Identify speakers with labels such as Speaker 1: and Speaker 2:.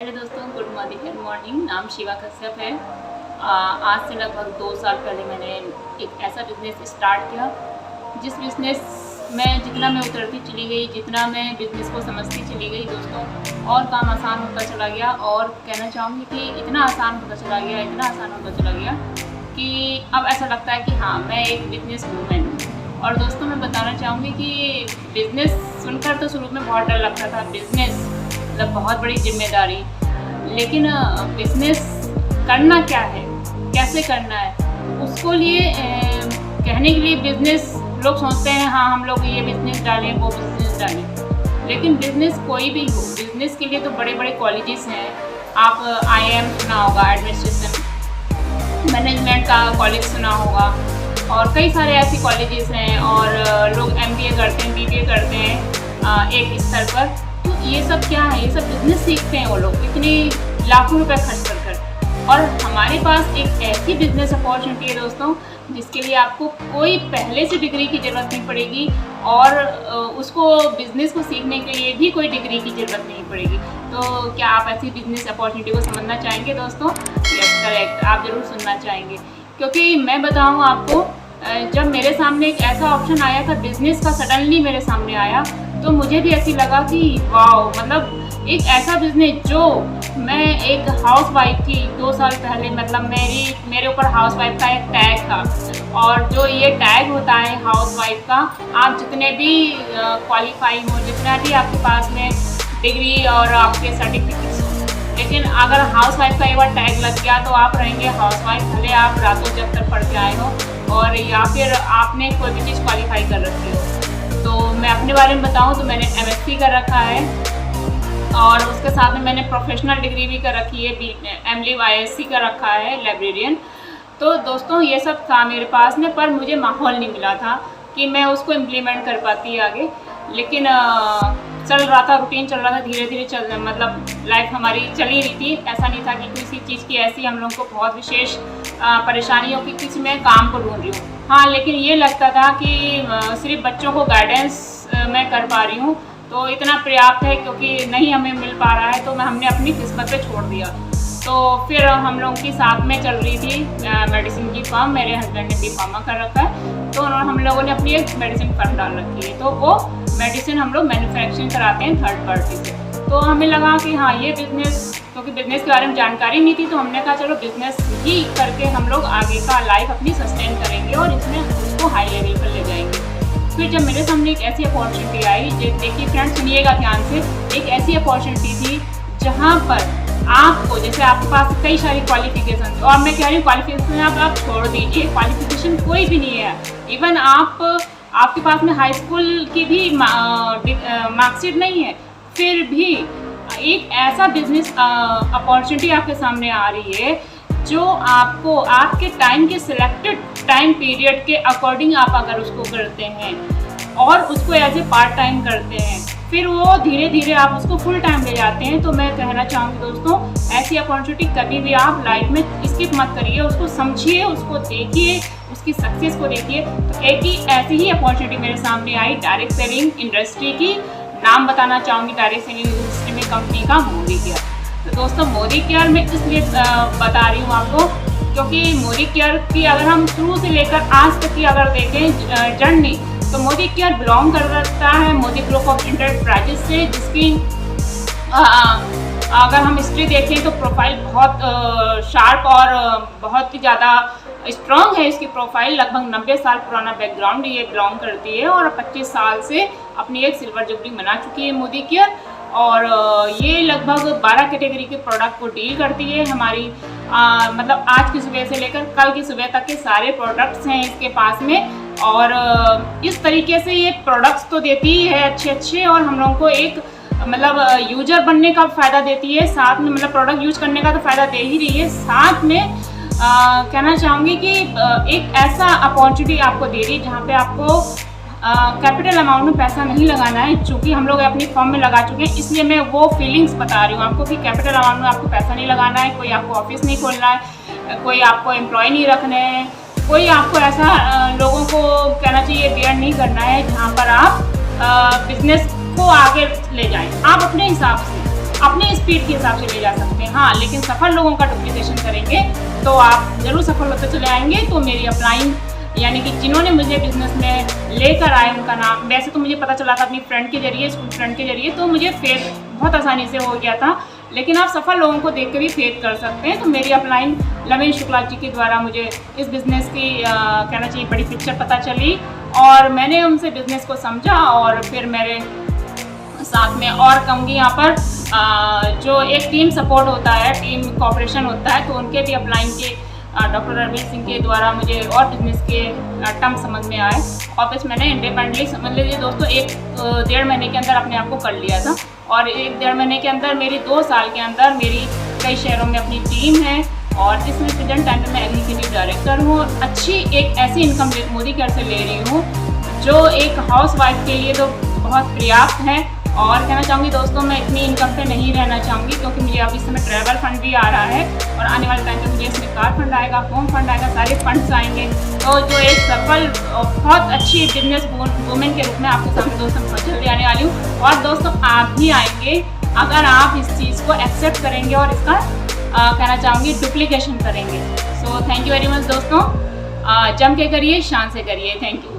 Speaker 1: Hello दोस्तों, good morning. नाम शिवा कश्यप है। आज से लगभग 2 साल पहले मैंने एक ऐसा बिज़नेस स्टार्ट किया जिस बिज़नेस में जितना मैं उतरती चली गई, जितना मैं बिज़नेस को समझती चली गई दोस्तों, और काम आसान होता चला गया। और कहना चाहूँगी कि इतना आसान होता चला गया, इतना आसान होता चला गया कि अब ऐसा लगता है कि हाँ, मैं एक बिज़नेस वूमेन हूँ। और दोस्तों, मैं बताना चाहूँगी कि बिज़नेस सुनकर तो शुरू में बहुत डर लगता था। बिज़नेस मतलब बहुत बड़ी जिम्मेदारी, लेकिन बिज़नेस करना क्या है, कैसे करना है, उसको लिए कहने के लिए बिज़नेस लोग सोचते हैं हाँ हम लोग ये बिज़नेस डालें, वो बिज़नेस डालें। लेकिन बिज़नेस कोई भी हो, बिज़नेस के लिए तो बड़े बड़े कॉलेजेस हैं। आप IIM सुना होगा, एडमिनिस्ट्रेशन मैनेजमेंट का कॉलेज सुना होगा, और कई सारे ऐसे कॉलेजेस हैं। और लोग MBA करते हैं, BBA करते हैं एक स्तर पर। तो ये सब क्या है, ये सब बिज़नेस सीखते हैं वो लोग इतने लाखों रुपए खर्च कर कर। और हमारे पास एक ऐसी बिज़नेस अपॉर्चुनिटी है दोस्तों, जिसके लिए आपको कोई पहले से डिग्री की ज़रूरत नहीं पड़ेगी, और उसको बिज़नेस को सीखने के लिए भी कोई डिग्री की ज़रूरत नहीं पड़ेगी। तो क्या आप ऐसी बिज़नेस अपॉर्चुनिटी को समझना चाहेंगे दोस्तों? यस, करेक्ट, आप ज़रूर सुनना चाहेंगे। क्योंकि मैं बताऊँ आपको, जब मेरे सामने एक ऐसा ऑप्शन आया था बिज़नेस का, सडनली मेरे सामने आया, तो मुझे भी ऐसी लगा कि वाओ, मतलब एक ऐसा बिज़नेस जो मैं एक हाउस वाइफ थी 2 साल पहले, मतलब मेरे ऊपर हाउस वाइफ का एक टैग था। और जो ये टैग होता है हाउस वाइफ का, आप जितने भी क्वालिफाई हो, जितना भी आपके पास में डिग्री और आपके सर्टिफिकेट्स हो, लेकिन अगर हाउस वाइफ का एक बार टैग लग गया तो आप रहेंगे हाउस वाइफ, भले आप रातों जग तक पढ़ के आए हो, और या फिर आपने कोई भी चीज़ क्वालिफाई कर रखी हो। तो मैं अपने बारे में बताऊं तो मैंने MSc कर रखा है, और उसके साथ में मैंने प्रोफेशनल डिग्री भी कर रखी है, MLib ISc कर रखा है, लाइब्रेरियन। तो दोस्तों, ये सब था मेरे पास में, पर मुझे माहौल नहीं मिला था कि मैं उसको इम्प्लीमेंट कर पाती आगे। लेकिन चल रहा था, रूटीन चल रहा था, धीरे धीरे मतलब लाइफ हमारी चली रही थी। ऐसा नहीं था कि किसी चीज़ की ऐसी हम लोग को बहुत विशेष परेशानियों की किसी में काम को ढूंढ रही हूँ। हाँ, लेकिन ये लगता था कि सिर्फ बच्चों को गाइडेंस मैं कर पा रही हूँ तो इतना पर्याप्त है, क्योंकि नहीं हमें मिल पा रहा है तो हमने अपनी किस्मत पे छोड़ दिया। तो फिर हम लोगों की साथ में चल रही थी मेडिसिन की फर्म, मेरे हस्बैंड ने भी फार्मा कर रखा है, तो हम लोगों ने अपनी एक मेडिसिन फर्म डाल रखी है। तो वो मेडिसिन हम लोग मैन्युफैक्चरिंग कराते हैं थर्ड पार्टी से। तो हमें लगा कि हाँ, ये बिज़नेस, क्योंकि बिज़नेस के बारे में जानकारी नहीं थी, तो हमने कहा चलो बिज़नेस ही करके हम लोग आगे का लाइफ अपनी सस्टेन करेंगे और इसमें उसको हाई लेवल पर ले जाएंगे। फिर जब मेरे सामने एक ऐसी अपॉर्चुनिटी आई, देखिए फ्रेंड्स, सुनिएगा ध्यान से, एक ऐसी अपॉर्चुनिटी थी जहाँ पर आपको, जैसे आपके पास कई सारी क्वालिफिकेशन, और मैं कह रही हूँ क्वालिफिकेशन आप छोड़ दीजिए, क्वालिफिकेशन कोई भी नहीं है। इवन आपके पास में हाई स्कूल की भी मार्कशीट नहीं है, फिर भी एक ऐसा बिजनेस अपॉर्चुनिटी आपके सामने आ रही है जो आपको आपके टाइम के सिलेक्टेड टाइम पीरियड के अकॉर्डिंग आप अगर उसको करते हैं और उसको एज ए पार्ट टाइम करते हैं, फिर वो धीरे धीरे आप उसको फुल टाइम ले जाते हैं। तो मैं कहना चाहूँगी दोस्तों, ऐसी अपॉर्चुनिटी कभी भी आप लाइफ में स्किप मत करिए, उसको समझिए, उसको देखिए, उसकी सक्सेस को देखिए। तो ऐसी ही अपॉर्चुनिटी मेरे सामने आई डायरेक्ट सेलिंग इंडस्ट्री की। नाम बताना चाहूँगी डायरेक्ट सेलिंग इंडस्ट्री में कंपनी का मोदी केयर। तो दोस्तों, मोदी केयर मैं इसलिए बता रही हूँ आपको, क्योंकि मोदी केयर की अगर हम शुरू से लेकर आज तक की अगर देखें जर्नी, तो मोदी केयर बिलोंग करता है मोदी ग्रुप ऑफ इंटरप्राइजेस से, जिसकी अगर हम हिस्ट्री देखें तो प्रोफाइल बहुत शार्प और बहुत ही ज़्यादा स्ट्रॉन्ग है इसकी प्रोफाइल। लगभग 90 साल पुराना बैकग्राउंड ये बिलोंग करती है, और 25 साल से अपनी एक सिल्वर जुबली मना चुकी है मोदी केयर। और ये लगभग 12 कैटेगरी के प्रोडक्ट को डील करती है हमारी, मतलब आज की सुबह से लेकर कल की सुबह तक के सारे प्रोडक्ट्स हैं इसके पास में। और इस तरीके से ये प्रोडक्ट्स तो देती ही है अच्छे, और हम लोगों को एक मतलब यूजर बनने का फ़ायदा देती है, साथ में मतलब प्रोडक्ट यूज करने का तो फ़ायदा दे ही रही है, साथ में कहना चाहूँगी कि एक ऐसा अपॉर्चुनिटी आपको दे रही है जहाँ पे आपको कैपिटल अमाउंट में पैसा नहीं लगाना है। चूँकि हम लोग अपनी फर्म में लगा चुके हैं, इसलिए मैं वो फीलिंग्स बता रही हूँ आपको कि कैपिटल अमाउंट में आपको पैसा नहीं लगाना है, कोई आपको ऑफिस नहीं खोलना है, कोई आपको एम्प्लॉय नहीं रखने हैं, कोई आपको ऐसा लोगों को कहना चाहिए बियर नहीं करना है जहाँ पर आप बिजनेस को आगे ले जाएं। आप अपने हिसाब से अपने स्पीड के हिसाब से ले जा सकते हैं। हाँ, लेकिन सफल लोगों का डुप्लीकेशन करेंगे तो आप ज़रूर सफल होते चले आएंगे। तो मेरी अपलाइन यानी कि जिन्होंने मुझे बिज़नेस में लेकर आए उनका नाम, वैसे तो मुझे पता चला था अपनी फ्रेंड के जरिए, स्कूल फ्रेंड के जरिए, तो मुझे फेथ बहुत आसानी से हो गया था। लेकिन आप सफल लोगों को देख कर भी फेथ कर सकते हैं। तो मेरी अपलाइन लवेन शुक्ला जी के द्वारा मुझे इस बिज़नेस की कहना चाहिए बड़ी पिक्चर पता चली और मैंने उनसे बिज़नेस को समझा और फिर मेरे साथ में और कहूँगी यहाँ पर जो एक टीम सपोर्ट होता है, टीम कोऑपरेशन होता है, तो उनके भी अपलाइन के डॉक्टर रणवीर सिंह के द्वारा मुझे और बिज़नेस के टर्म समझ में आए। ऑफिस मैंने इंडिपेंडेंटली समझ लीजिए दोस्तों 1-1.5 महीने के अंदर अपने आप को कर लिया था और 1-1.5 महीने के अंदर मेरी 2 साल के अंदर मेरी कई शहरों में अपनी टीम है और इसमें प्रेजेंट टाइम में मैं एग्जीक्यूटिव डायरेक्टर हूँ। अच्छी एक ऐसी इनकम मोदी केयर से ले रही हूँ जो एक हाउस वाइफ के लिए तो बहुत पर्याप्त है। और कहना चाहूँगी दोस्तों, मैं इतनी इनकम पे नहीं रहना चाहूँगी क्योंकि मुझे अब इस समय ट्रैवल फंड भी आ रहा है और आने वाले टाइम पे मुझे इसमें कार फंड आएगा, होम फंड आएगा, सारे फंड्स आएंगे। तो जो एक सफल बहुत अच्छी बिजनेस वूमेन के रूप में आपके सामने दोस्तों बहुत जल्दी आने वाली हूँ। और दोस्तों आप भी आएंगे अगर आप इस चीज़ को एक्सेप्ट करेंगे और इसका कहना चाहूँगी डुप्लीकेशन करेंगे। So thank you very much दोस्तों, जम के करिए, शान से करिए। Thank you.